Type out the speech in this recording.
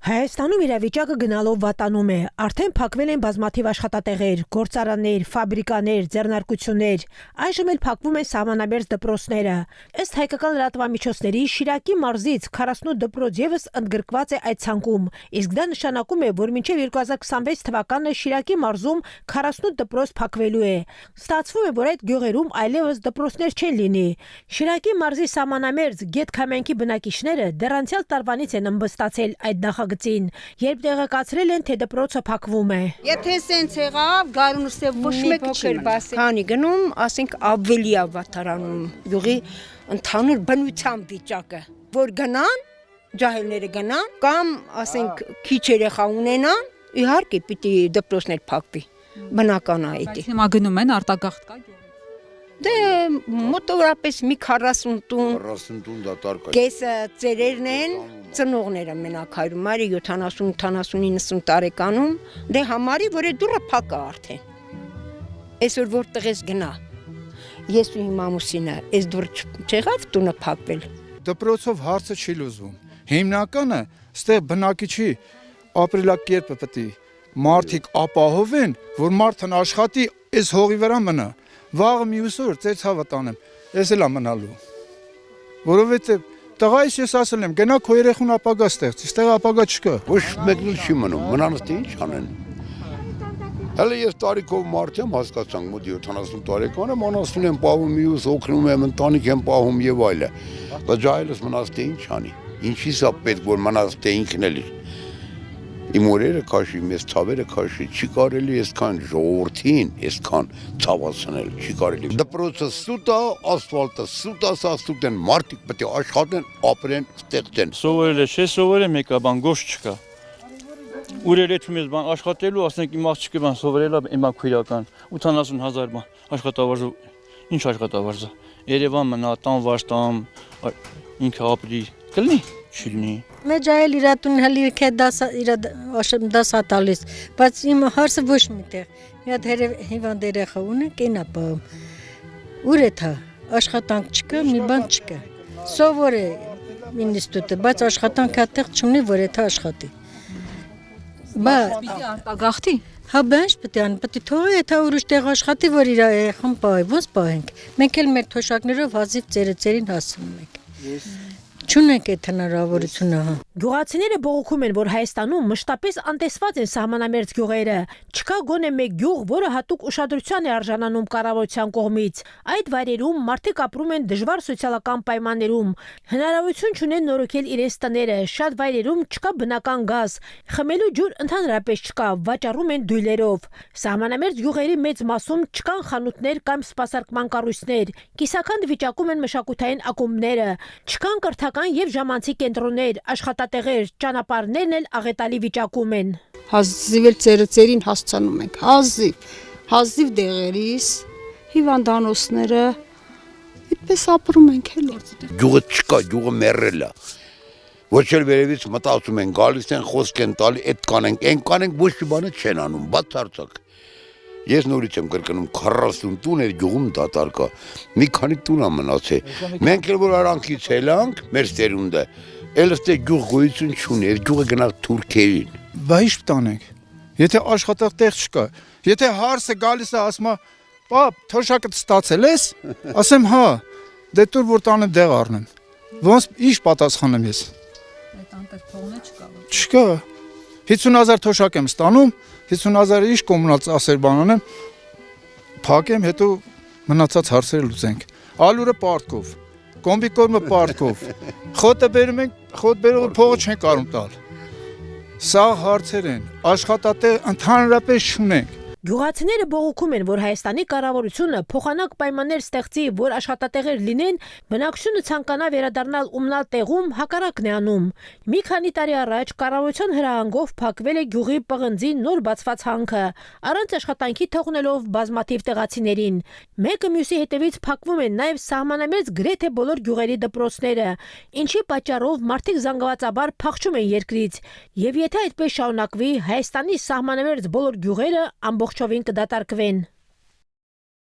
Հայաստանում իրավիճակը գնալով վատանում է, արդեն փակվել են բազմաթիվ աշխատատեղեր, գործարաններ, ֆաբրիկաներ, ձեռնարկություններ, այժմ էլ փակվում են սահմանամերձ դպրոցները։ Ըստ հայկական լրատվամիջոցների Շիրակի մարզից 48 դպրոց ևս ընդգրկված է այդ ցանկում, իսկ դա նշանակում է, որ մինչև 2026 թվականը Շիրակի մարզում 48 դպրոց փակվելու է։ Ստացվում է, որ այդ գյուղերում այլևս դպրոցներ չեն լինի։ Շիրակի մարզի սահմանամերձ Գետքամյանքի բնակիչները դեռ անցյալ տարվանից են ըմբստացել այդ նախագծին, երբ տեղեկացրել են, թե դպրոցը փակվում է։ Եթե սենց եղավ, գարունը ոչ մեկը չէր բասի։ Քանի գնում, ասենք ավելի է վատարանում յուղի ընդհանուր բնության վիճակը, որ գնան, ջահելները գնան, կամ ասենք քիչ երեխա ունենան, իհարկե պիտի դպրոցներ փակվի։ Բնական է դա։ Հիմա գնում են արտագաղթ կա յուղի։ Դե մոտավորապես մի 40 տուն դատարկ է։ Կեսը ծերերն են, ծնողները մենակ հայրում, արի 70-90 տարեկանում, դե համարի, որ է դուրը փակ է արդեն։ Այսօր որ տղես գնա, ես ու իմ ամուսինը, այս դուր չեղավ տունը փակվել։ Դպրոցով հարցը չի լուծվում։ Հիմնականը ստեղ բնակիչի ապրելակերպը պետք է մարդիկ ապահովեն, որ մարդն աշխատի, այս հողի վրա մնա։ Վաղը մյուս օր ծեր ցավը տանեմ, ես էլ եմ մնալու։ Որովհետև տղայիս ես ասել եմ, գնա քո երեխուն ապագա ստեղծի, ստեղ ապագա չկա։ Ոչ մեկն էլ չի մնում, մնանս թե ինչ անեն։ Հələ ես տարիքով մարդ եմ, հասկացանք մոտ 70 տարեկան եմ, անասուն եմ պահում, մյուս օգնում եմ, ընտանիք եմ պահում եւ այլը։ Դա ջահելս մնաս թե ինչ անի։ Ինչի՞ս է պետք որ մնաս թե ինքն էլ իմ օրերը քաշի, մեզ ցավերը քաշի, չի կարելի այսքան ժողովրդին, այսքան ցավացնել, չի կարելի։ Դպրոցը սուտ է, ասֆալտը սուտ է, սա սուտ են, մարդիկ պետք է աշխատեն, ապրեն, ստեղծեն։ Սովորել է, չէ, սովորել է մեկը, բան գոշ չկա։ Ուրել էթում ես բան աշխատելու, ասենք իմ աղջիկը բան սովորել է, իմա քույրական, 80,000 բան աշխատավարձ, ինչ աշխատավարձ է։ Երևան մնա, տան վաշտամ, ինքը ապրի, կլինի, չլինի։ Մեջ այլ իրատուն հալիրք է դասա տալիս, բայց իմ հարսը ոչ միտեղ, մի հատ հիվանդ երեխա ունի, կենա պահում, ուր է թա, աշխատանք չկա, մի բան չկա, սովոր է ինստիտուտը, բայց աշխատանք հատեղ չունի, որ է թա աշխատի։ Պիտի արտագաղթի։ Հա բանջ պետք է ան, պետք է թողի, եթե ուրիշ տեղ աշխատի, որ իր երեխան պահի, ոնց պահենք։ Մենք էլ մեր թոշակներով հազիվ ծերին հասնում ենք։ Չունենք այդ հնարավորությունը։ Գյուղացիները բողոքում են, որ Հայաստանում մշտապես անտեսված են սահմանամերձ գյուղերը։ Չկա գոնե մեկ գյուղ, որը հատուկ ուշադրության է արժանանում կառավարության կողմից։ Այդ վայրերում մարդիկ ապրում են դժվար սոցիալական պայմաններում։ Հնարավորություն չունեն նորոգել իրենց տները, շատ վայրերում չկա բնական գազ, խմելու ջուր ընդհանրապես չկա, վաճառում են դույլերով։ Սահմանամերձ գյուղերի մեծ մասում չկան խանութներ կամ սպասարկման կառույցներ, կիսաքանդ վիճակում են մշակութային ակումբները, չկան կրթական եւ ժամանցի կենտրոններ, աշխատատեղեր, ճանապարհներն էլ աղետալի վիճակում են։ Հազիվ էլ ծերին հասցանում ենք, հազիվ դեղերիս, հիվանդանոցները, այդպես ապրում ենք էլ։ Գյուղը չկա, գյուղը մեռել է։ Ոչ էլ վերևից մտածում են, գալիս են խոսք են տալի, այդ կանենք, այն կանենք, ոչ մի բանը չեն անում, բացարձակ։ Ես նորից եմ կրկնում 40 տուն էր գյուղում դատարկա, մի քանի տուն է մնացել։ Մենք էլ որ արանքից ելանք, մեր ծերունդը, էլ ստե գյուղ գոյություն չունի, այդ գյուղը գնալ թուրքերին։ Բա ի՞նչ տանենք։ Եթե աշխատատեղ չկա, եթե հարսը գալիս է ասում է, «Պապ, թոշակդ ստացել ես»։ Ասեմ, «Հա, դե տուր որ տանեմ դեղ առնեմ»։ Ոնց ի՞նչ պատասխանեմ ես։ Այդ անտեղ փողն չկա։ Չկա։ 50,000 թոշակ եմ ստանում, 50,000-ը ինչ կոմունալ ծասեր բանանեմ, փակեմ, հետո մնացած հարցերը լուծենք։ Ալուրը պարտքով, կոմբիկորմը պարտքով, խոտը բերում ենք, խոտ բերողը փողը չեն կարում տալ։ Սա հարցեր են, աշխատատեղ ընդհանրապես չունենք։ Գյուղացիները բողոքում են, որ Հայաստանի կառավարությունը փոխանակ պայմաններ ստեղծի, որ աշխատատեղեր լինեն, բնակչությունը ցանկանա վերադառնալ ումնալ տեղում, հակառակն է անում։ Մի քանի տարի առաջ կառավարության հրահանգով փակվել է գյուղի պղնձի նոր բացված հանքը, առանց աշխատանքի թողնելով բազմաթիվ տեղացիներին։ Մեկը մյուսի հետևից փակվում են նաև սահմանամերձ գրեթե բոլոր գյուղերի դպրոցները, ինչի պատճառով մարդիկ զանգվածաբար փախչում են երկրից։ Եվ եթե այդպես շարունակվի, Հայաստանի սահմանամերձ բոլոր գյուղերը ամբողջովին կդատարկվեն։